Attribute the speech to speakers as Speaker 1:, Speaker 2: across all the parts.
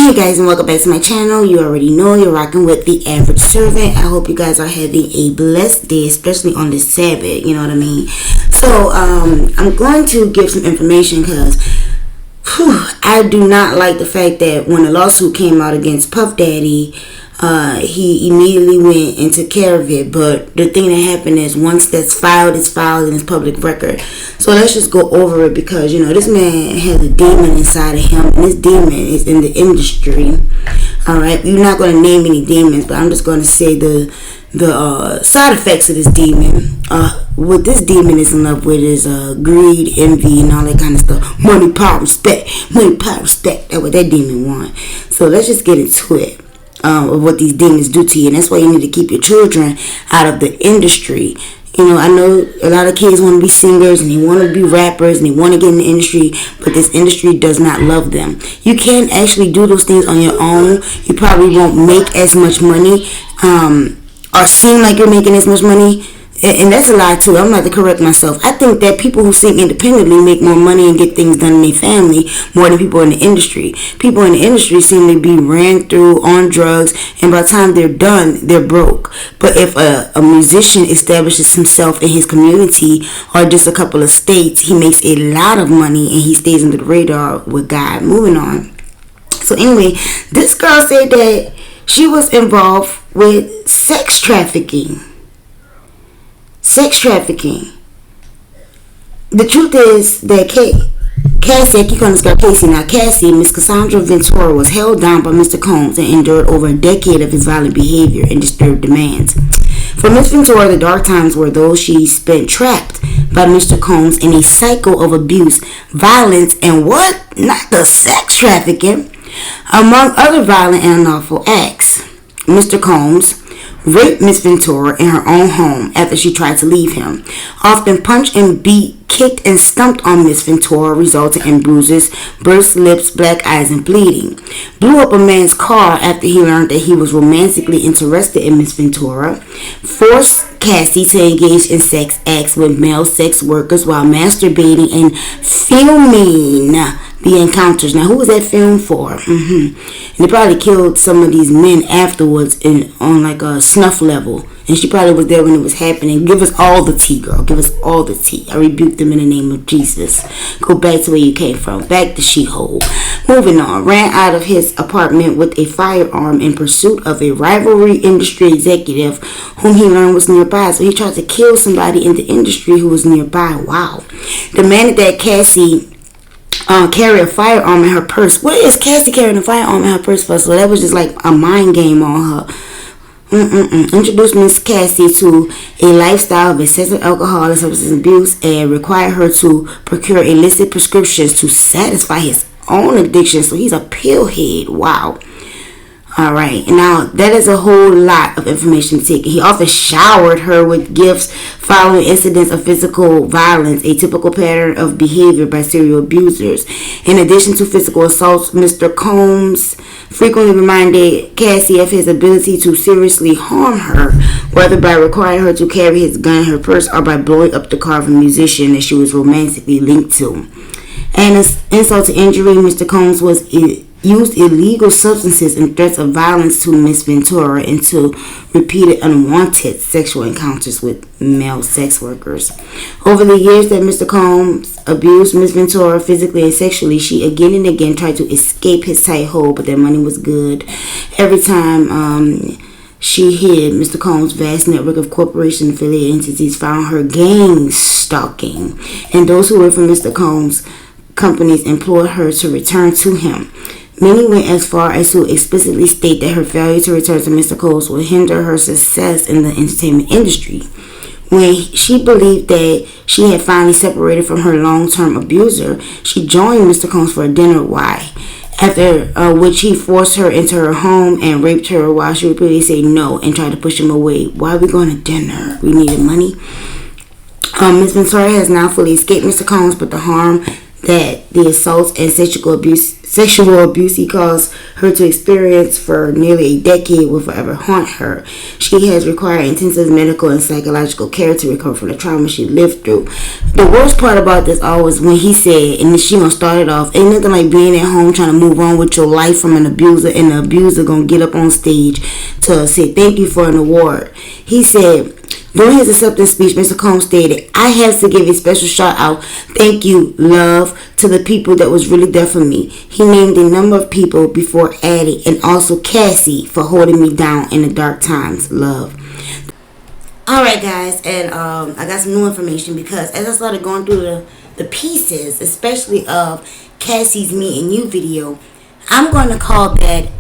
Speaker 1: Hey guys, and welcome back to my channel. You already know you're rocking with the average servant. I hope you guys are having a blessed day, especially on this Sabbath, you know what I mean? So I'm going to give some information because I do not like the fact that when the lawsuit came out against Puff Daddy, he immediately went and took care of it. But the thing that happened is once that's filed, it's filed and it's public record. So let's just go over it because, you know, this man has a demon inside of him. And this demon is in the industry. Alright, you're not going to name any demons, but I'm just going to say the side effects of this demon. What this demon is in love with is greed, envy, and all that kind of stuff. Money, power, respect. Money, power, respect. That's what that demon wants. So let's just get into it. Of what these demons do to you. And that's why you need to keep your children out of the industry. You know, I know a lot of kids want to be singers and they want to be rappers and they want to get in the industry, but this industry does not love them. You can actually do those things on your own. You probably won't make as much money or seem like you're making as much money. And that's a lie too. I'm going to correct myself. I think that people who sing independently make more money and get things done in their family more than people in the industry. People in the industry seem to be ran through on drugs, and by the time they're done, they're broke. But if a musician establishes himself in his community or just a couple of states, he makes a lot of money and he stays under the radar with God. Moving on. So anyway, this girl said that she was involved with sex trafficking. Sex trafficking. The truth is that Cassie, I keep calling this girl Cassie now. Cassie, Miss Cassandra Ventura, was held down by Mr. Combs and endured over a decade of his violent behavior and disturbed demands. For Miss Ventura, the dark times were those she spent trapped by Mr. Combs in a cycle of abuse, violence, and what? Not the sex trafficking. Among other violent and unlawful acts, Mr. Combs raped Miss Ventura in her own home after she tried to leave him. Often punched and beat, kicked and stumped on Miss Ventura, resulting in bruises, burst lips, black eyes, and bleeding. Blew up a man's car after he learned that he was romantically interested in Miss Ventura. Forced Cassie to engage in sex acts with male sex workers while masturbating and filming the encounters. Now, who was that film for? And they probably killed some of these men afterwards on like a snuff level. And she probably was there when it was happening. Give us all the tea, girl. Give us all the tea. I rebuke them in the name of Jesus. Go back to where you came from. Back to she-hole. Moving on. Ran out of his apartment with a firearm in pursuit of a rivalry industry executive whom he learned was nearby. So he tried to kill somebody in the industry who was nearby. Wow. Demanded that Cassie carry a firearm in her purse. What is Cassie carrying a firearm in her purse for? So that was just like a mind game on her. Introduced Miss Cassie to a lifestyle of excessive alcohol and substance abuse and required her to procure illicit prescriptions to satisfy his own addiction. So he's a pill head. Wow. Alright, now that is a whole lot of information to take. He often showered her with gifts following incidents of physical violence, a typical pattern of behavior by serial abusers. In addition to physical assaults, Mr. Combs frequently reminded Cassie of his ability to seriously harm her, whether by requiring her to carry his gun in her purse or by blowing up the car of a musician that she was romantically linked to. And as insult to injury, Mr. Combs used illegal substances and threats of violence to Miss Ventura and to repeated unwanted sexual encounters with male sex workers. Over the years that Mr. Combs abused Miss Ventura physically and sexually, she again and again tried to escape his tight hold, but their money was good. Every time she hid, Mr. Combs' vast network of corporation affiliated entities found her gang stalking, and those who worked for Mr. Combs' companies implored her to return to him. Many went as far as to explicitly state that her failure to return to Mr. Combs would hinder her success in the entertainment industry. When she believed that she had finally separated from her long-term abuser, she joined Mr. Combs for a dinner. Why? After which he forced her into her home and raped her while she repeatedly said no and tried to push him away. Why are we going to dinner? We needed money. Ms. Ventura has now fully escaped Mr. Combs, but the harm that the assaults and sexual abuse sexual abuse he caused her to experience for nearly a decade will forever haunt her. She has required intensive medical and psychological care to recover from the trauma she lived through. The worst part about this all was when he said, and she gonna start it off, ain't nothing like being at home trying to move on with your life from an abuser, and the abuser gonna get up on stage to say thank you for an award. He said, during his acceptance speech, Mr. Combs stated, I have to give a special shout out, thank you, love, to the people that was really there for me. He named a number of people before adding, and also Cassie for holding me down in the dark times, love. Alright guys, and I got some new information because as I started going through the pieces, especially of Cassie's Me and You video, I'm going to call that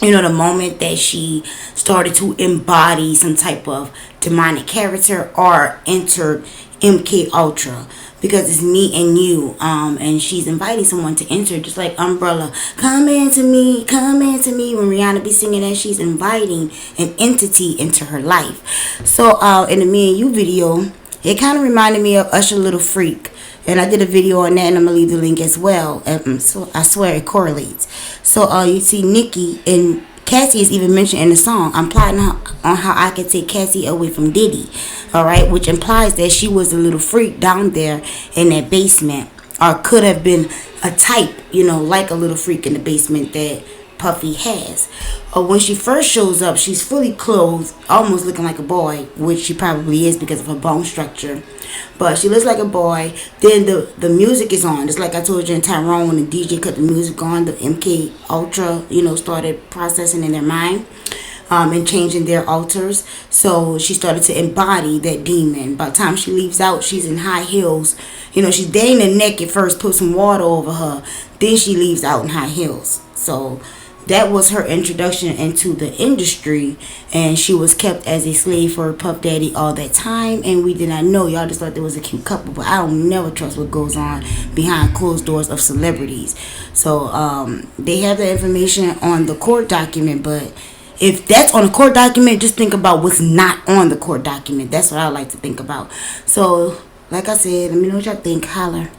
Speaker 1: the moment that she started to embody some type of demonic character or entered MK Ultra, because it's me and you, and she's inviting someone to enter, just like Umbrella, come into me, when Rihanna be singing that, she's inviting an entity into her life. So in the Me and You video, it kind of reminded me of Usher Little Freak, and I did a video on that, and I'm gonna leave the link as well. So I swear it correlates. So you see Nicki and Cassie is even mentioned in the song. I'm plotting on how I could take Cassie away from Diddy. Alright, which implies that she was a little freak down there in that basement. Or could have been a type, like a little freak in the basement that Puffy has. Or when she first shows up, she's fully clothed, almost looking like a boy, which she probably is because of her bone structure. But she looks like a boy. Then the music is on. Just like I told you in Tyrone, when the DJ cut the music on, the MK Ultra, started processing in their mind and changing their altars. So she started to embody that demon. By the time she leaves out, she's in high heels. She's dating the neck at first, put some water over her. Then she leaves out in high heels. So that was her introduction into the industry, and she was kept as a slave for Puff Daddy all that time, and we did not know. Y'all just thought there was a cute couple, but I don't never trust what goes on behind closed doors of celebrities. So they have the information on the court document, but if that's on the court document, just think about what's not on the court document. That's what I like to think about. So like I said, let me know what y'all think. Holler.